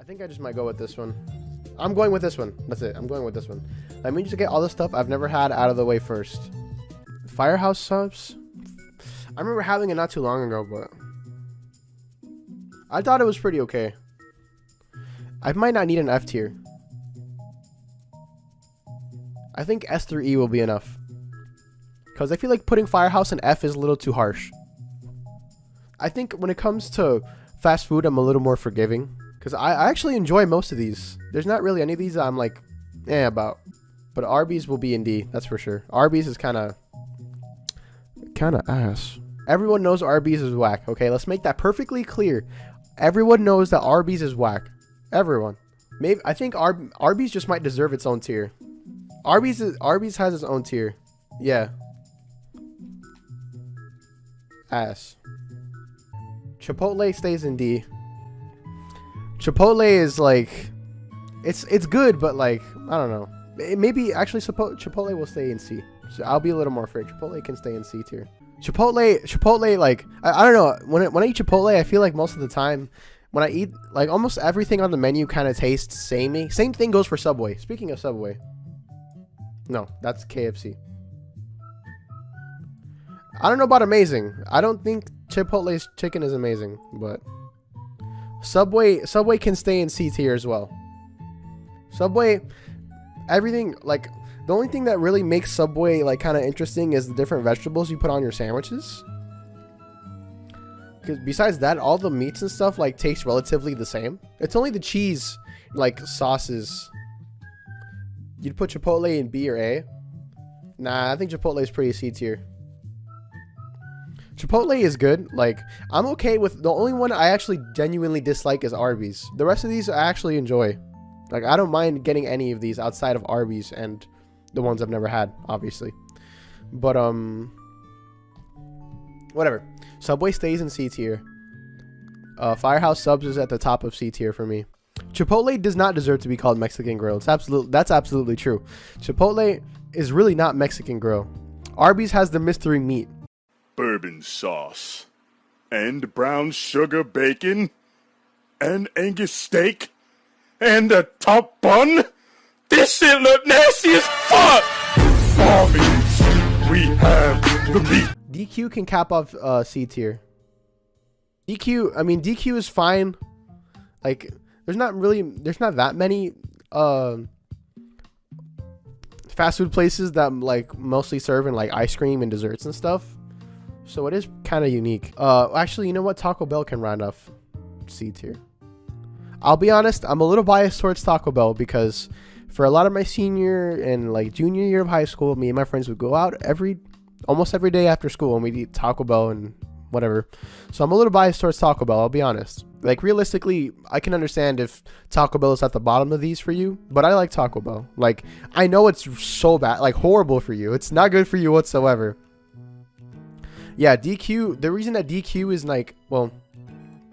think I just might go with this one. I'm going with this one. That's it. I'm going with this one. Let me just get all the stuff I've never had out of the way first. Firehouse Subs. I remember having it not too long ago, but I thought it was pretty okay. I might not need an F tier. I think S through E will be enough. Because I feel like putting Firehouse in F is a little too harsh. I think when it comes to fast food, I'm a little more forgiving. Because I actually enjoy most of these. There's not really any of these that I'm like, about. But Arby's will be in D, that's for sure. Arby's is kind of ass. Everyone knows Arby's is whack, okay? Let's make that perfectly clear. Everyone knows that Arby's is whack. Everyone. Maybe I think Arby's just might deserve its own tier. Arby's has its own tier. Yeah. Ass. Chipotle stays in D. Chipotle is like, it's good, but like, I don't know. Maybe actually Chipotle will stay in C. So I'll be a little more fair. Chipotle can stay in C tier. Chipotle, like, I don't know. When I eat Chipotle, I feel like most of the time, when I eat, like, almost everything on the menu kind of tastes samey. Same thing goes for Subway. Speaking of Subway. No, that's KFC. I don't know about amazing. I don't think Chipotle's chicken is amazing, but Subway can stay in C tier as well. Subway, everything, like, the only thing that really makes Subway like kind of interesting is the different vegetables you put on your sandwiches. Because besides that, all the meats and stuff like taste relatively the same. It's only the cheese, like sauces. You'd put Chipotle in B or A. Nah, I think Chipotle is pretty C tier. Chipotle is good. Like, I'm okay with the only one I actually genuinely dislike is Arby's. The rest of these I actually enjoy. Like, I don't mind getting any of these outside of Arby's and the ones I've never had, obviously. But, whatever. Subway stays in C tier. Firehouse Subs is at the top of C tier for me. Chipotle does not deserve to be called Mexican Grill. That's absolutely true. Chipotle is really not Mexican Grill. Arby's has the mystery meat. Bourbon sauce. And brown sugar bacon. And Angus steak. And a top bun. This shit look nasty as fuck! Arby's, we have the beef. DQ can cap off C tier. DQ is fine. Like, there's not that many fast food places that like mostly serving like ice cream and desserts and stuff. So it is kind of unique. Actually, you know what? Taco Bell can round off C tier. I'll be honest, I'm a little biased towards Taco Bell because for a lot of my senior and like junior year of high school, me and my friends would go out almost every day after school and we'd eat Taco Bell and whatever. So I'm a little biased towards Taco Bell, I'll be honest. Like, realistically, I can understand if Taco Bell is at the bottom of these for you, but I like Taco Bell. Like, I know it's so bad, like horrible for you. It's not good for you whatsoever. Yeah, DQ, the reason that DQ is like, well,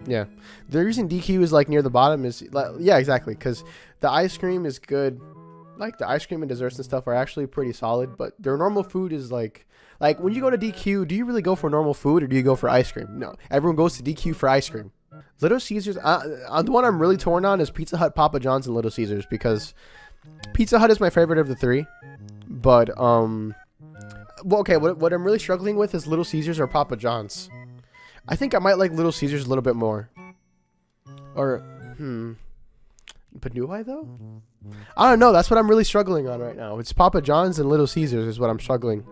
yeah, the reason DQ is like near the bottom is, yeah, exactly, because the ice cream is good. Like, the ice cream and desserts and stuff are actually pretty solid, but their normal food is like when you go to DQ, do you really go for normal food or do you go for ice cream? No, everyone goes to DQ for ice cream. Little Caesars, the one I'm really torn on is Pizza Hut, Papa John's, and Little Caesars, because Pizza Hut is my favorite of the three, but well, okay, what I'm really struggling with is Little Caesars or Papa John's. I think I might like Little Caesars a little bit more. Or, but do I though? I don't know. That's what I'm really struggling on right now. It's Papa John's and Little Caesars is what I'm struggling.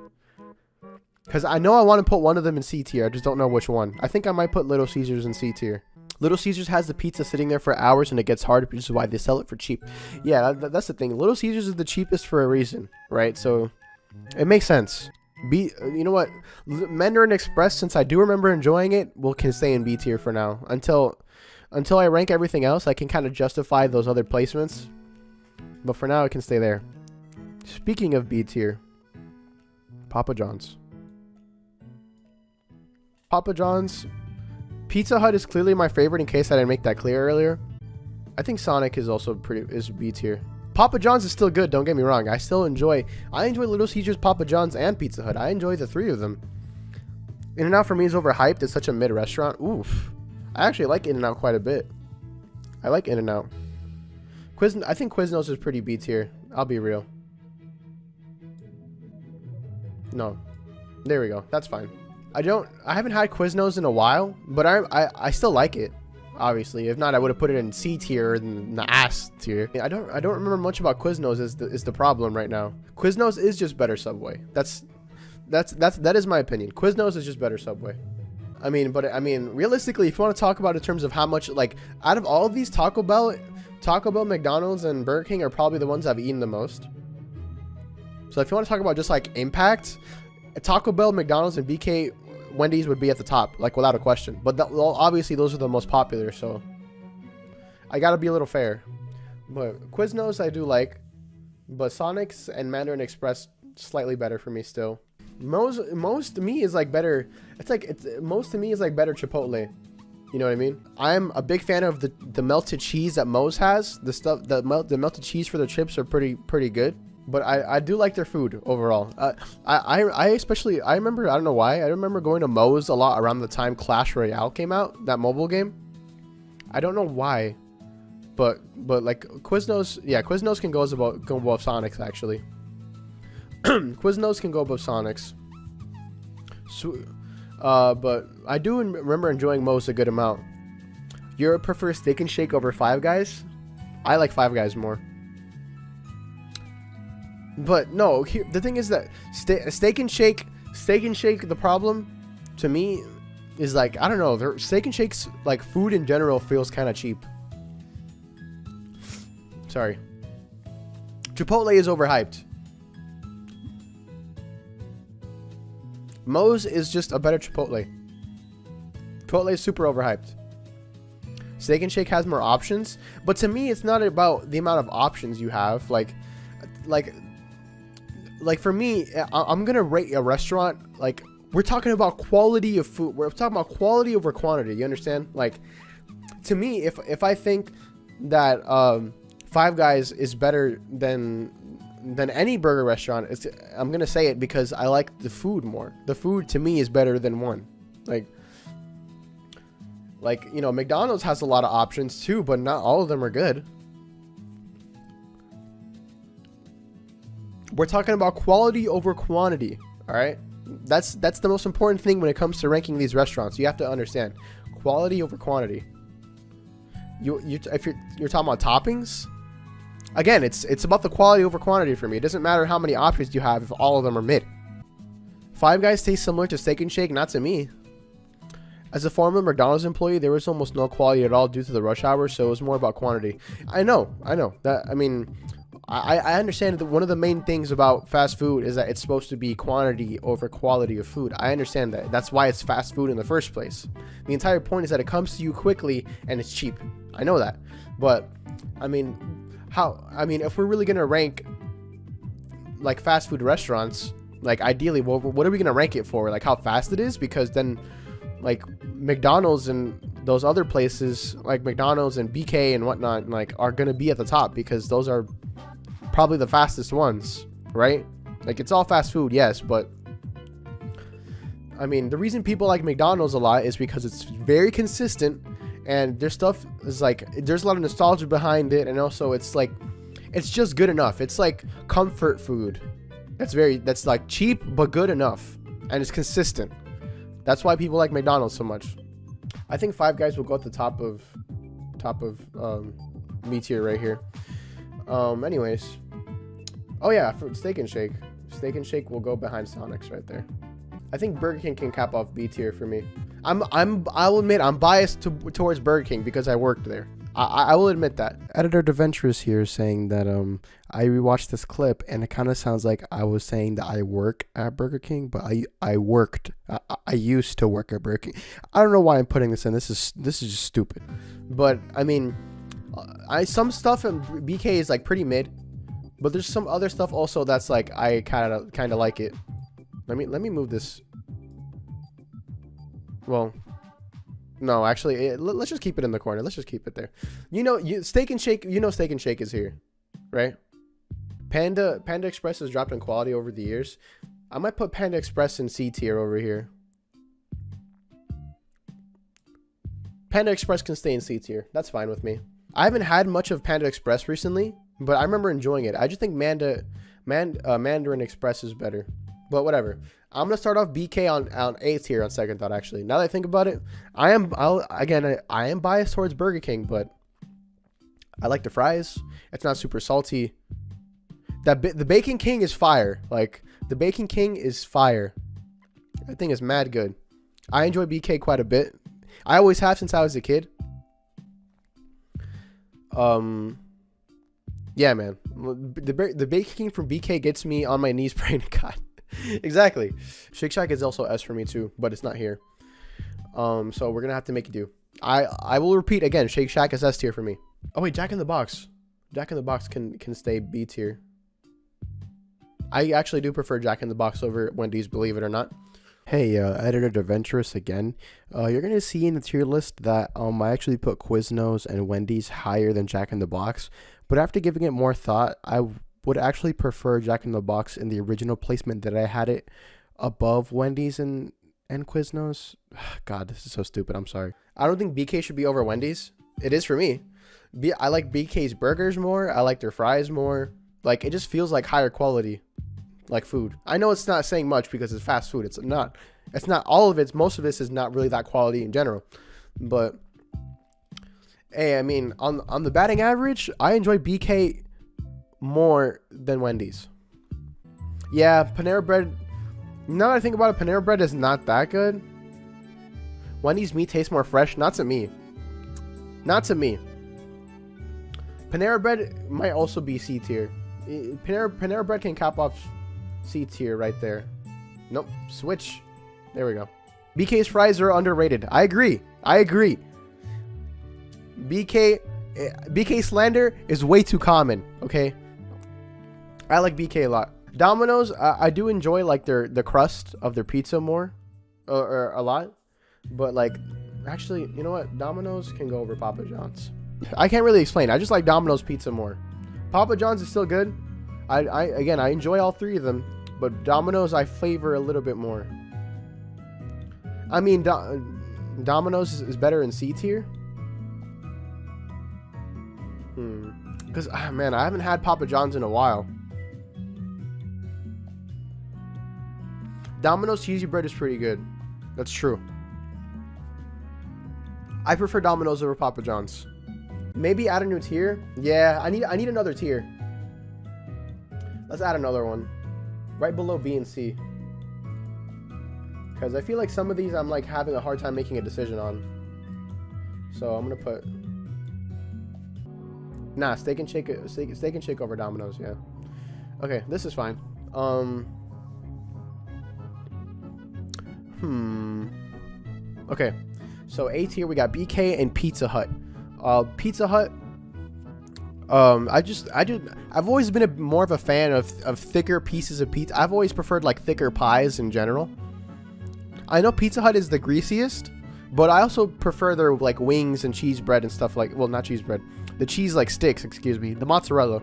Because I know I want to put one of them in C tier. I just don't know which one. I think I might put Little Caesars in C tier. Little Caesars has the pizza sitting there for hours and it gets hard, which is why they sell it for cheap. Yeah, that's the thing. Little Caesars is the cheapest for a reason, right? So it makes sense. You know what? Mandarin Express, since I do remember enjoying it, can stay in B tier for now. Until I rank everything else, I can kind of justify those other placements. But for now, it can stay there. Speaking of B tier, Papa John's. Papa John's. Pizza Hut is clearly my favorite, in case I didn't make that clear earlier. I think Sonic is also is B tier. Papa John's is still good, don't get me wrong. I enjoy Little Caesars, Papa John's, and Pizza Hut. I enjoy the three of them. In-N-Out for me is overhyped. It's such a mid restaurant. Oof. I actually like In-N-Out quite a bit. I like In-N-Out. I think Quiznos is pretty B tier. I'll be real. No. There we go. That's fine. I haven't had Quiznos in a while, but I still like it. Obviously, if not, I would have put it in C tier than the ass tier. I don't remember much about Quiznos is the problem right now. Quiznos is just better Subway. That is my opinion. Quiznos is just better Subway. I mean, realistically, if you want to talk about in terms of how much, like, out of all of these, Taco Bell, McDonald's, and Burger King are probably the ones I've eaten the most. So if you want to talk about just like impact, Taco Bell, McDonald's, and BK, Wendy's would be at the top, like, without a question. But well, obviously those are the most popular, so I gotta be a little fair. But Quiznos I do like, but Sonic's and Mandarin Express slightly better for me still. Most to me is like better. Most to me is like better Chipotle. You know what I mean? I'm a big fan of the melted cheese that Moe's has. The melted cheese for the chips are pretty good. But I do like their food overall. I remember, I don't know why, I remember going to Moe's a lot around the time Clash Royale came out, that mobile game. I don't know why, but like Quiznos, yeah, Quiznos can go above Sonic's actually. Quiznos can go above Sonic's. So, but I do remember enjoying Moe's a good amount. You prefer Steak and Shake over Five Guys? I like Five Guys more. But no, the thing is that Steak and Shake, the problem to me is like, I don't know, Steak and Shake's like food in general feels kind of cheap. Sorry. Chipotle is overhyped. Moe's is just a better Chipotle. Chipotle is super overhyped. Steak and Shake has more options, but to me, it's not about the amount of options you have. Like for me, I'm gonna rate a restaurant, like, we're talking about quality of food. We're talking about quality over quantity. You understand? Like, to me, if I think that Five Guys is better than any burger restaurant, I'm gonna say it because I like the food more. The food to me is better than one. Like you know, McDonald's has a lot of options too, but not all of them are good. We're talking about quality over quantity, all right? That's the most important thing when it comes to ranking these restaurants. You have to understand quality over quantity. If you're talking about toppings, again, it's about the quality over quantity for me. It doesn't matter how many options you have if all of them are mid. Five Guys taste similar to Steak and Shake, not to me. As a former McDonald's employee, there was almost no quality at all due to the rush hour, so it was more about quantity. I know that. I mean, I understand that one of the main things about fast food is that it's supposed to be quantity over quality of food. I understand that. That's why it's fast food in the first place. The entire point is that it comes to you quickly and it's cheap. I know that. But, I mean, if we're really going to rank, like, fast food restaurants, like, ideally, what are we going to rank it for? Like, how fast it is? Because then, like, McDonald's and those other places, like McDonald's and BK and whatnot, like, are going to be at the top because those are probably the fastest ones, right? Like, it's all fast food, yes, but I mean, the reason people like McDonald's a lot is because it's very consistent and their stuff is like, there's a lot of nostalgia behind it, and also it's like, it's just good enough. It's like comfort food. That's like cheap but good enough, and it's consistent. That's why people like McDonald's so much. I think Five Guys will go at the top of me tier right here. Anyways, oh yeah, for Steak and Shake will go behind Sonic's right there. I think Burger King can cap off B tier for me. I'll admit I'm biased towards Burger King because I worked there. I will admit that. Editor Deventurous here is saying that I rewatched this clip and it kind of sounds like I was saying that I work at Burger King, but I used to work at Burger King. I don't know why I'm putting this in. This is just stupid. But I mean, some stuff in BK is like pretty mid, but there's some other stuff also that's like I kind of like it. Let me move this. Well, no, actually, let's just keep it in the corner. Let's just keep it there. Steak and Shake. Steak and Shake is here, right? Panda Express has dropped in quality over the years. I might put Panda Express in C tier over here. Panda Express can stay in C tier. That's fine with me. I haven't had much of Panda Express recently, but I remember enjoying it. I just think Mandarin Express is better. But whatever. I'm gonna start off BK on A tier on second thought. Actually, now that I think about it, I am biased towards Burger King, but I like the fries. It's not super salty. The Bacon King is fire. Like the Bacon King is fire. I think it's mad good. I enjoy BK quite a bit. I always have since I was a kid. Yeah, man. The Bacon King from BK gets me on my knees praying to God. Exactly. Shake Shack is also S for me too, but it's not here. So we're gonna have to make it do. I will repeat again. Shake Shack is S tier for me. Oh wait, Jack in the Box. Jack in the Box can stay B tier. I actually do prefer Jack in the Box over Wendy's, believe it or not. Hey, editor Adventurous again. You're gonna see in the tier list that I actually put Quiznos and Wendy's higher than Jack in the Box, but after giving it more thought, I would actually prefer Jack in the Box in the original placement that I had it above Wendy's and Quiznos. God, this is so stupid. I'm sorry. I don't think BK should be over Wendy's. It is for me. I like BK's burgers more. I like their fries more. Like, it just feels like higher quality, like food. I know it's not saying much because it's fast food. It's not all of it. Most of this is not really that quality in general. But hey, I mean, on the batting average, I enjoy BK more than Wendy's. Yeah, Panera Bread. Now that I think about it, Panera Bread is not that good. Wendy's meat tastes more fresh. Not to me. Not to me. Panera Bread might also be C tier. Panera Bread can cap off C tier right there. Nope. Switch. There we go. BK's fries are underrated. I agree. BK slander is way too common. Okay. I like BK a lot. Domino's, I do enjoy like the crust of their pizza more, or a lot. But like, actually, you know what? Domino's can go over Papa John's. I can't really explain. I just like Domino's pizza more. Papa John's is still good. I enjoy all three of them, but Domino's I favor a little bit more. I mean, Domino's is better in C tier. Because man, I haven't had Papa John's in a while. Domino's cheesy bread is pretty good. That's true. I prefer Domino's over Papa John's. Maybe add a new tier. Yeah, I need another tier. Let's add another one. Right below B and C. Because I feel like some of these I'm like having a hard time making a decision on. So I'm gonna put steak and shake over Domino's, yeah. Okay, this is fine. Okay. So A tier we got BK and Pizza Hut. Pizza Hut. I've always been more of a fan of thicker pieces of pizza. I've always preferred like thicker pies in general. I know Pizza Hut is the greasiest, but I also prefer their like wings and cheese bread and stuff like, well, not cheese bread, the cheese like sticks, excuse me, the mozzarella.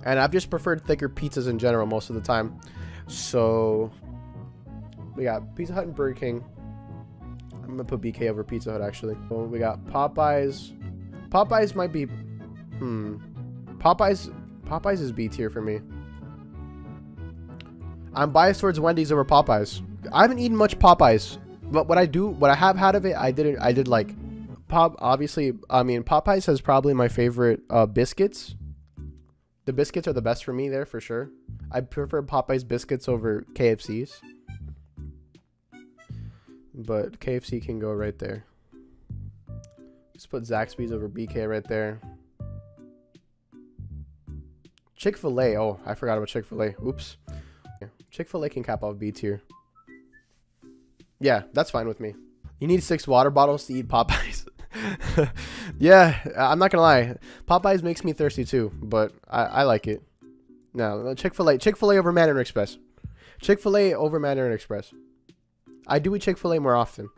And I've just preferred thicker pizzas in general most of the time. So we got Pizza Hut and Burger King. I'm gonna put BK over Pizza Hut actually. So we got Popeyes. Popeyes might be Popeyes is B tier for me. I'm biased towards Wendy's over Popeyes. I haven't eaten much Popeyes, but what I have had of it, I did like. Obviously, I mean, Popeyes has probably my favorite biscuits. The biscuits are the best for me there for sure. I prefer Popeyes biscuits over KFC's. But KFC can go right there. Let's put Zaxby's over BK right there. Chick-Fil-A. Oh, I forgot about Chick-Fil-A. Oops. Chick-Fil-A can cap off B tier. Yeah, that's fine with me. You need 6 water bottles to eat Popeyes. Yeah, I'm not gonna lie. Popeyes makes me thirsty too, but I like it. No, Chick-Fil-A over Mandarin Express. Chick-Fil-A over Mandarin Express. I do eat Chick-Fil-A more often.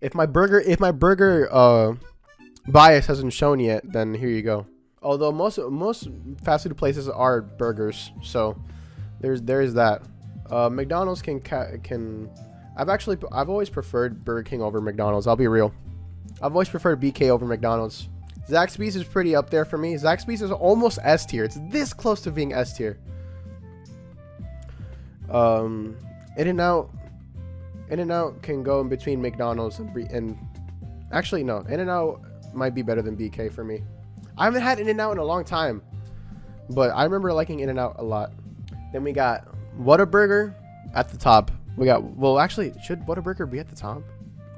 If my burger bias hasn't shown yet, then here you go. Although most fast food places are burgers, so there's that. McDonald's can I've always preferred Burger King over McDonald's. I'll be real. I've always preferred BK over McDonald's. Zaxby's is pretty up there for me. Zaxby's is almost S tier. It's this close to being S tier. In-N-Out can go in between McDonald's and actually no, In-N-Out might be better than BK for me. I haven't had In-N-Out in a long time, but I remember liking In-N-Out a lot. Then we got Whataburger at the top. We got, well, actually, should Whataburger be at the top?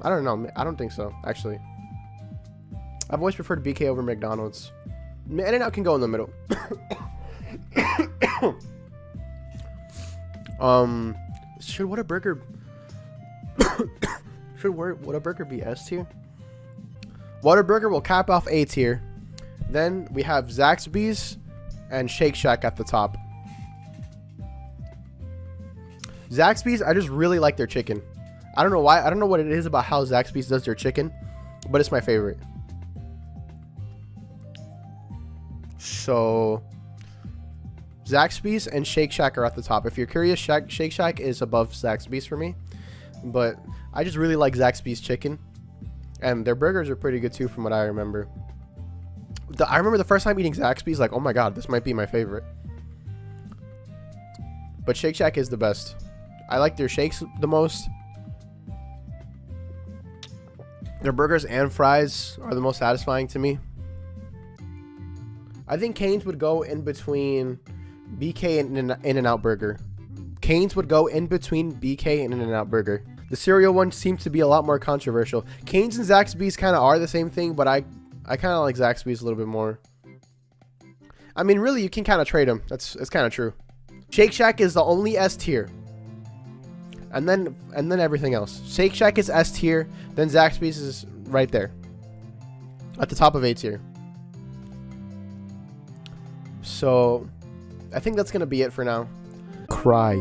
I don't know. I don't think so, actually. I've always preferred BK over McDonald's. In-N-Out can go in the middle. Should Whataburger be S tier? Whataburger will cap off A tier. Then we have Zaxby's and Shake Shack at the top. Zaxby's, I just really like their chicken. I don't know why. I don't know what it is about how Zaxby's does their chicken, but it's my favorite. So Zaxby's and Shake Shack are at the top. If you're curious, Shake Shack is above Zaxby's for me, but I just really like Zaxby's chicken, and their burgers are pretty good too from what I remember. I remember the first time eating Zaxby's, like, oh my god, this might be my favorite. But Shake Shack is the best. I like their shakes the most. Their burgers and fries are the most satisfying to me. I think Cane's would go in between BK and In-N-Out Burger. Cane's would go in between BK and In-N-Out Burger. The cereal one seems to be a lot more controversial. Cane's and Zaxby's kind of are the same thing, but I kind of like Zaxby's a little bit more. I mean, really, you can kind of trade them. That's kind of true. Shake Shack is the only S tier. And then everything else. Shake Shack is S tier. Then Zaxby's is right there. At the top of A tier. So, I think that's going to be it for now. Cry.